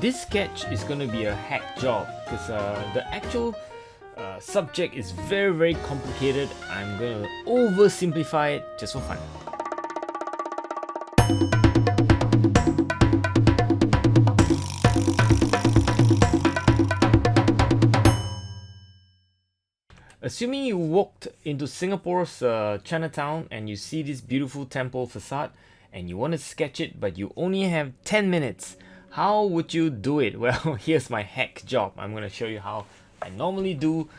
This sketch is going to be a hack job because the actual subject is very complicated. I'm going to oversimplify it just for fun. Assuming you walked into Singapore's Chinatown and you see this beautiful temple facade and you want to sketch it but you only have 10 minutes, how would you do it? Well, here's my hack job. I'm going to show you how I normally do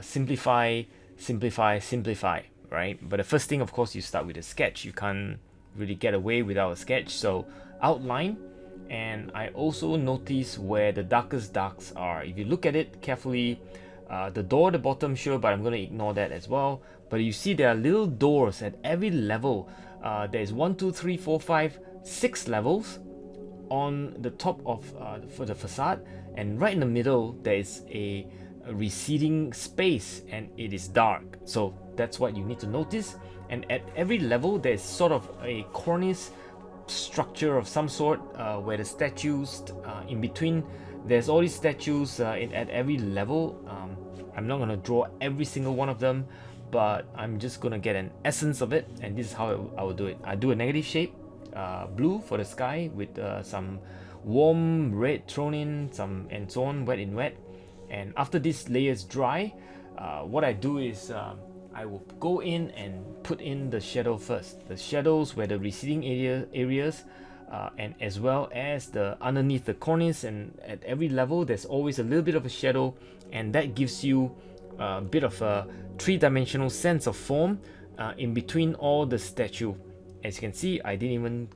simplify, right? But the first thing, of course, you start with a sketch. You can't really get away without a sketch. So outline, and I also notice where the darkest darks are. If you look at it carefully, the door at the bottom, sure, but I'm going to ignore that as well. But you see there are little doors at every level. There's 1, 2, 3, 4, 5, 6 levels on the top of for the facade, and right in the middle there is a receding space and it is dark. So that's what you need to notice. And at every level there's sort of a cornice structure of some sort where the statues in between. There's all these statues at every level. I'm not going to draw every single one of them, but I'm just going to get an essence of it, and this is how I will do it. I do a negative shape, blue for the sky with some warm red thrown in, some and so on, wet in wet. And after this layers dry, what I do is I will go in and put in the shadow first. The shadows where the receding areas and as well as the underneath the cornice, and at every level there's always a little bit of a shadow, and that gives you a bit of a three-dimensional sense of form in between all the statue. As you can see, I didn't even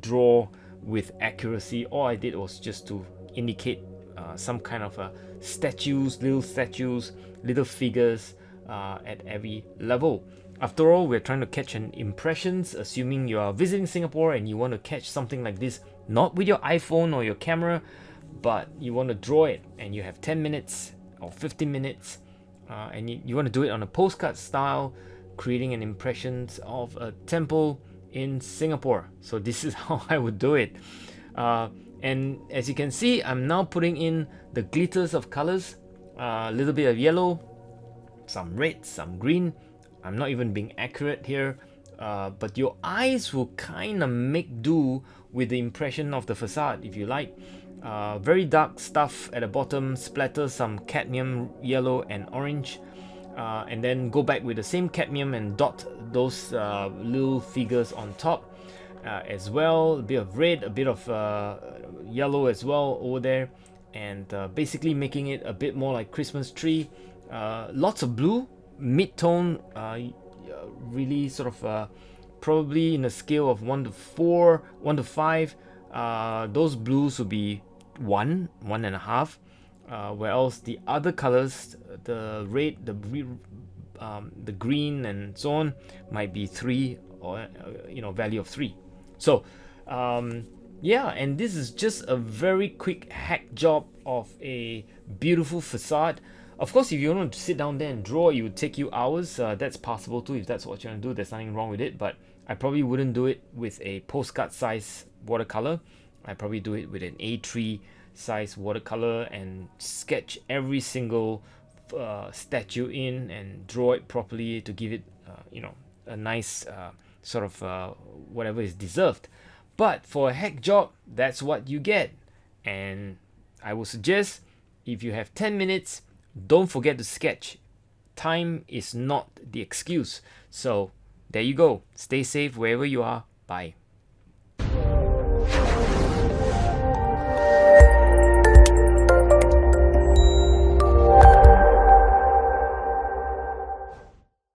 draw with accuracy. All I did was just to indicate some kind of statues, little figures at every level. After all, we're trying to catch an impressions, assuming you are visiting Singapore and you want to catch something like this, not with your iPhone or your camera, but you want to draw it, and you have 10 minutes or 15 minutes, and you want to do it on a postcard style, creating an impression of a temple in Singapore. So this is how I would do it. And as you can see, I'm now putting in the glitters of colors, a little bit of yellow, some red, some green. I'm not even being accurate here, but your eyes will kind of make do with the impression of the facade, if you like. Very dark stuff at the bottom, splatter some cadmium yellow and orange, and then go back with the same cadmium and dot those little figures on top as well. A bit of red, a bit of yellow as well over there, and basically making it a bit more like Christmas tree. Lots of blue, mid-tone, really sort of probably in a scale of 1 to 4, 1 to 5. Those blues will be 1, 1.5, where else the other colors, the red, the green and so on, might be 3, or value of 3. So yeah, and this is just a very quick hack job of a beautiful facade. Of course, if you want to sit down there and draw, it would take you hours. That's possible too, if that's what you want to do. There's nothing wrong with it, but I probably wouldn't do it with a postcard size watercolor. I probably do it with an A3 size watercolor and sketch every single statue in and draw it properly to give it a nice sort of whatever is deserved. But for a hack job, that's what you get. And I would suggest, if you have 10 minutes, don't forget to sketch. Time is not the excuse. So there you go. Stay safe wherever you are. Bye.